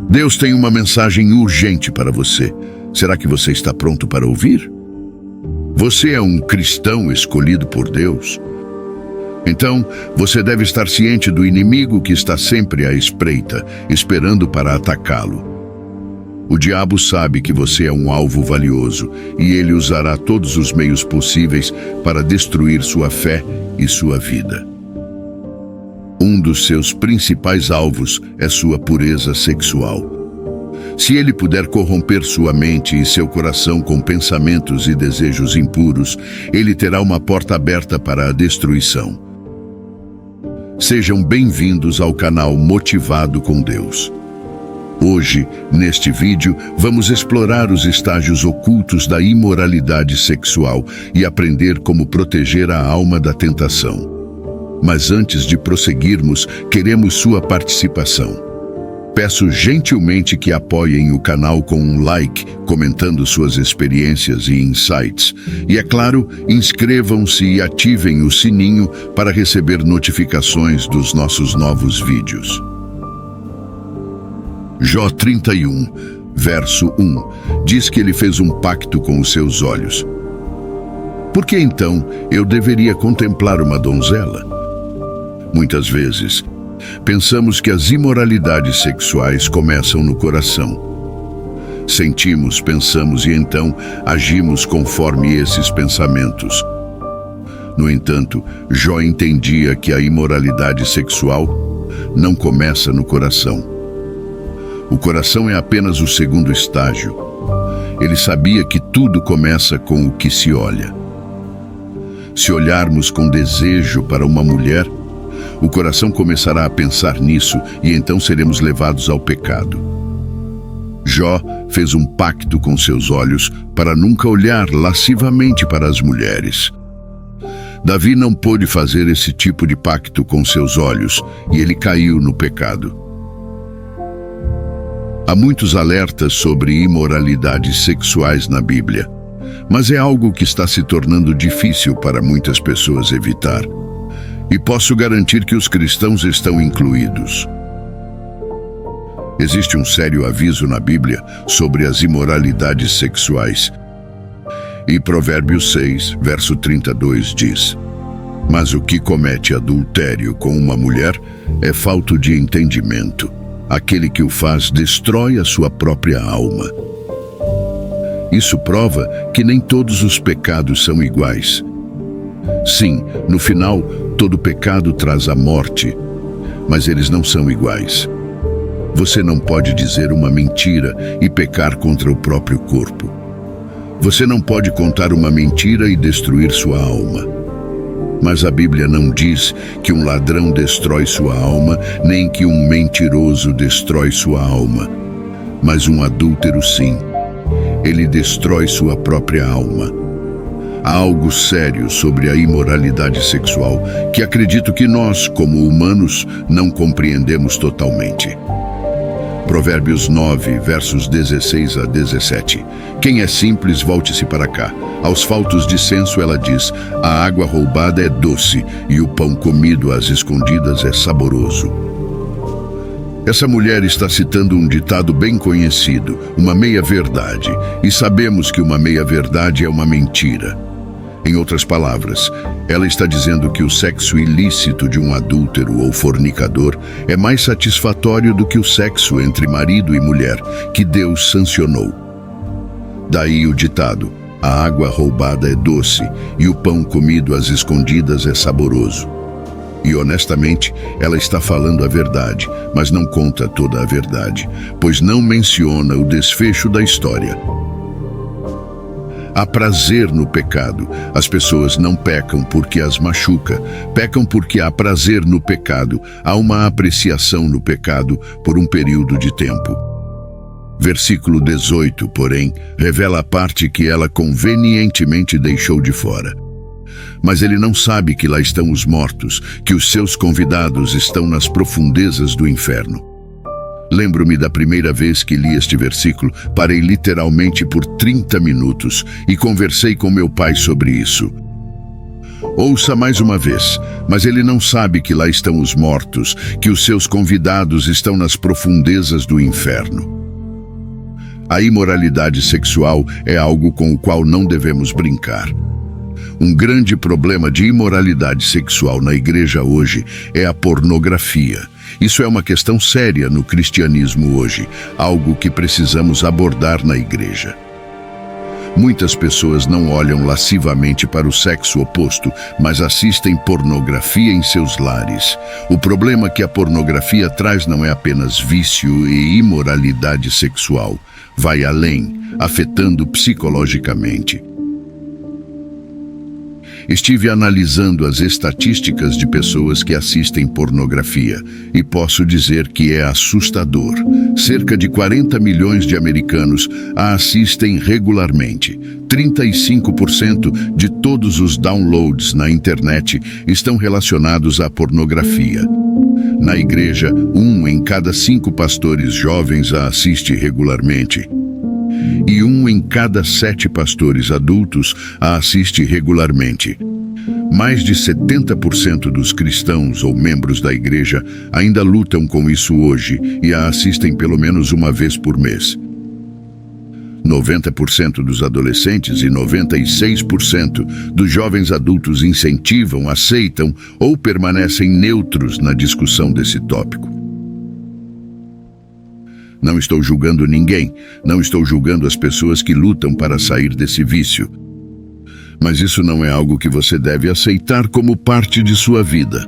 Deus tem uma mensagem urgente para você. Será que você está pronto para ouvir? Você é um cristão escolhido por Deus. Então, você deve estar ciente do inimigo que está sempre à espreita, esperando para atacá-lo. O diabo sabe que você é um alvo valioso e ele usará todos os meios possíveis para destruir sua fé e sua vida. Um dos seus principais alvos é sua pureza sexual. Se ele puder corromper sua mente e seu coração com pensamentos e desejos impuros, ele terá uma porta aberta para a destruição. Sejam bem-vindos ao canal Motivado com Deus. Hoje, neste vídeo, vamos explorar os estágios ocultos da imoralidade sexual e aprender como proteger a alma da tentação. Mas antes de prosseguirmos, queremos sua participação. Peço gentilmente que apoiem o canal com um like, comentando suas experiências e insights. E, é claro, inscrevam-se e ativem o sininho para receber notificações dos nossos novos vídeos. Jó 31, verso 1, diz que ele fez um pacto com os seus olhos. Por que então eu deveria contemplar uma donzela? Muitas vezes, pensamos que as imoralidades sexuais começam no coração. Sentimos, pensamos e então agimos conforme esses pensamentos. No entanto, Jó entendia que a imoralidade sexual não começa no coração. O coração é apenas o segundo estágio. Ele sabia que tudo começa com o que se olha. Se olharmos com desejo para uma mulher, o coração começará a pensar nisso e então seremos levados ao pecado. Jó fez um pacto com seus olhos para nunca olhar lascivamente para as mulheres. Davi não pôde fazer esse tipo de pacto com seus olhos e ele caiu no pecado. Há muitos alertas sobre imoralidades sexuais na Bíblia, mas é algo que está se tornando difícil para muitas pessoas evitar. E posso garantir que os cristãos estão incluídos. Existe um sério aviso na Bíblia sobre as imoralidades sexuais. E Provérbios 6, verso 32 diz: Mas o que comete adultério com uma mulher é falto de entendimento. Aquele que o faz destrói a sua própria alma. Isso prova que nem todos os pecados são iguais. Sim, no final, todo pecado traz a morte, mas eles não são iguais. Você não pode dizer uma mentira e pecar contra o próprio corpo. Você não pode contar uma mentira e destruir sua alma. Mas a Bíblia não diz que um ladrão destrói sua alma, nem que um mentiroso destrói sua alma. Mas um adúltero, sim. Ele destrói sua própria alma. Há algo sério sobre a imoralidade sexual que acredito que nós, como humanos, não compreendemos totalmente. Provérbios 9, versos 16 a 17. Quem é simples, volte-se para cá. Aos faltos de senso ela diz: a água roubada é doce e o pão comido às escondidas é saboroso. Essa mulher está citando um ditado bem conhecido, uma meia-verdade, e sabemos que uma meia-verdade é uma mentira. Em outras palavras, ela está dizendo que o sexo ilícito de um adúltero ou fornicador é mais satisfatório do que o sexo entre marido e mulher, que Deus sancionou. Daí o ditado: a água roubada é doce e o pão comido às escondidas é saboroso. E honestamente, ela está falando a verdade, mas não conta toda a verdade, pois não menciona o desfecho da história. Há prazer no pecado. As pessoas não pecam porque as machuca, pecam porque há prazer no pecado, há uma apreciação no pecado por um período de tempo. Versículo 18, porém, revela a parte que ela convenientemente deixou de fora. Mas ele não sabe que lá estão os mortos, que os seus convidados estão nas profundezas do inferno. Lembro-me da primeira vez que li este versículo, parei literalmente por 30 minutos e conversei com meu pai sobre isso. Ouça mais uma vez, mas ele não sabe que lá estão os mortos, que os seus convidados estão nas profundezas do inferno. A imoralidade sexual é algo com o qual não devemos brincar. Um grande problema de imoralidade sexual na igreja hoje é a pornografia. Isso é uma questão séria no cristianismo hoje, algo que precisamos abordar na igreja. Muitas pessoas não olham lascivamente para o sexo oposto, mas assistem pornografia em seus lares. O problema que a pornografia traz não é apenas vício e imoralidade sexual. Vai além, afetando psicologicamente. Estive analisando as estatísticas de pessoas que assistem pornografia e posso dizer que é assustador. Cerca de 40 milhões de americanos a assistem regularmente. 35% de todos os downloads na internet estão relacionados à pornografia. Na igreja, 1 em cada 5 pastores jovens a assiste regularmente. E 1 em cada 7 pastores adultos a assiste regularmente. Mais de 70% dos cristãos ou membros da igreja ainda lutam com isso hoje e a assistem pelo menos uma vez por mês. 90% dos adolescentes e 96% dos jovens adultos incentivam, aceitam ou permanecem neutros na discussão desse tópico. Não estou julgando ninguém, não estou julgando as pessoas que lutam para sair desse vício. Mas isso não é algo que você deve aceitar como parte de sua vida.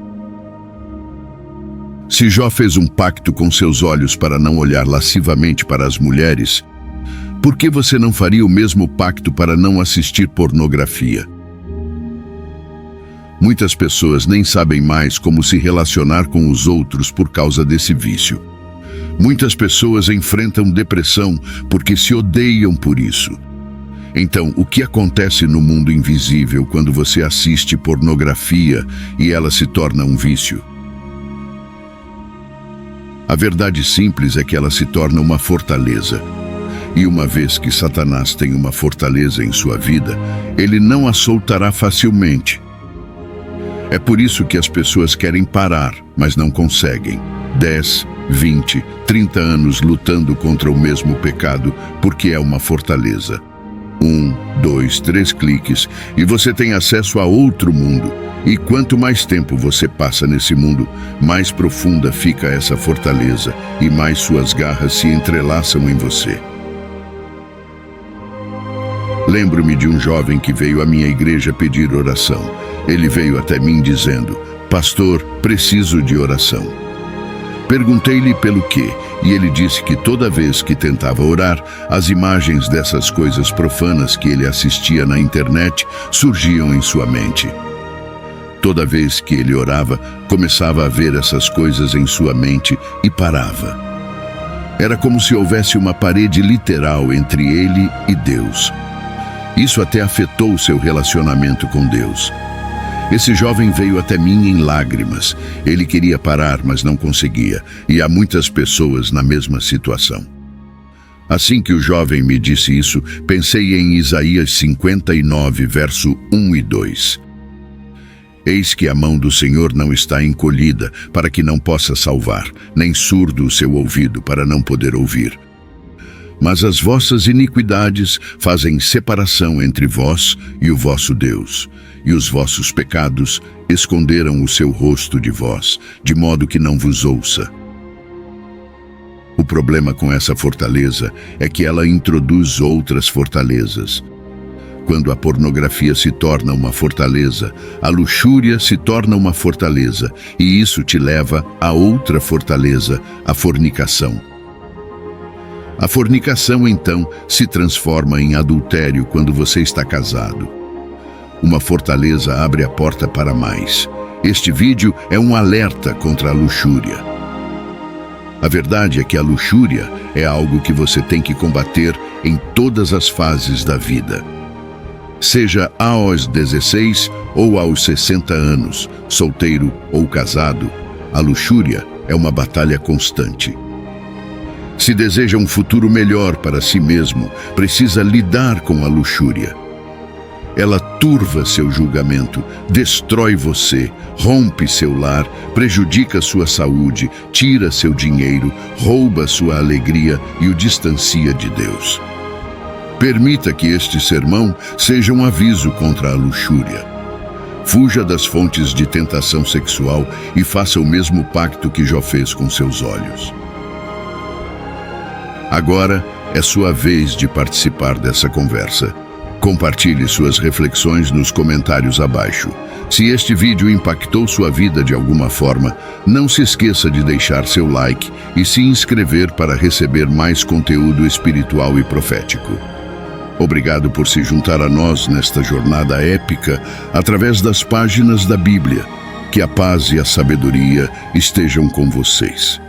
Se Jó fez um pacto com seus olhos para não olhar lascivamente para as mulheres, por que você não faria o mesmo pacto para não assistir pornografia? Muitas pessoas nem sabem mais como se relacionar com os outros por causa desse vício. Muitas pessoas enfrentam depressão porque se odeiam por isso. Então, o que acontece no mundo invisível quando você assiste pornografia e ela se torna um vício? A verdade simples é que ela se torna uma fortaleza. E uma vez que Satanás tem uma fortaleza em sua vida, ele não a soltará facilmente. É por isso que as pessoas querem parar, mas não conseguem. 10, 20, 30 anos lutando contra o mesmo pecado, porque é uma fortaleza. 1, 2, 3 cliques e você tem acesso a outro mundo. E quanto mais tempo você passa nesse mundo, mais profunda fica essa fortaleza e mais suas garras se entrelaçam em você. Lembro-me de um jovem que veio à minha igreja pedir oração. Ele veio até mim dizendo: "Pastor, preciso de oração." Perguntei-lhe pelo quê, e ele disse que toda vez que tentava orar, as imagens dessas coisas profanas que ele assistia na internet surgiam em sua mente. Toda vez que ele orava, começava a ver essas coisas em sua mente e parava. Era como se houvesse uma parede literal entre ele e Deus. Isso até afetou seu relacionamento com Deus. Esse jovem veio até mim em lágrimas. Ele queria parar, mas não conseguia, e há muitas pessoas na mesma situação. Assim que o jovem me disse isso, pensei em Isaías 59, verso 1 e 2. Eis que a mão do Senhor não está encolhida, para que não possa salvar, nem surdo o seu ouvido, para não poder ouvir. Mas as vossas iniquidades fazem separação entre vós e o vosso Deus, e os vossos pecados esconderam o seu rosto de vós, de modo que não vos ouça. O problema com essa fortaleza é que ela introduz outras fortalezas. Quando a pornografia se torna uma fortaleza, a luxúria se torna uma fortaleza, e isso te leva a outra fortaleza, a fornicação. A fornicação, então, se transforma em adultério quando você está casado. Uma fortaleza abre a porta para mais. Este vídeo é um alerta contra a luxúria. A verdade é que a luxúria é algo que você tem que combater em todas as fases da vida. Seja aos 16 ou aos 60 anos, solteiro ou casado, a luxúria é uma batalha constante. Se deseja um futuro melhor para si mesmo, precisa lidar com a luxúria. Ela turva seu julgamento, destrói você, rompe seu lar, prejudica sua saúde, tira seu dinheiro, rouba sua alegria e o distancia de Deus. Permita que este sermão seja um aviso contra a luxúria. Fuja das fontes de tentação sexual e faça o mesmo pacto que Jó fez com seus olhos. Agora é sua vez de participar dessa conversa. Compartilhe suas reflexões nos comentários abaixo. Se este vídeo impactou sua vida de alguma forma, não se esqueça de deixar seu like e se inscrever para receber mais conteúdo espiritual e profético. Obrigado por se juntar a nós nesta jornada épica através das páginas da Bíblia. Que a paz e a sabedoria estejam com vocês.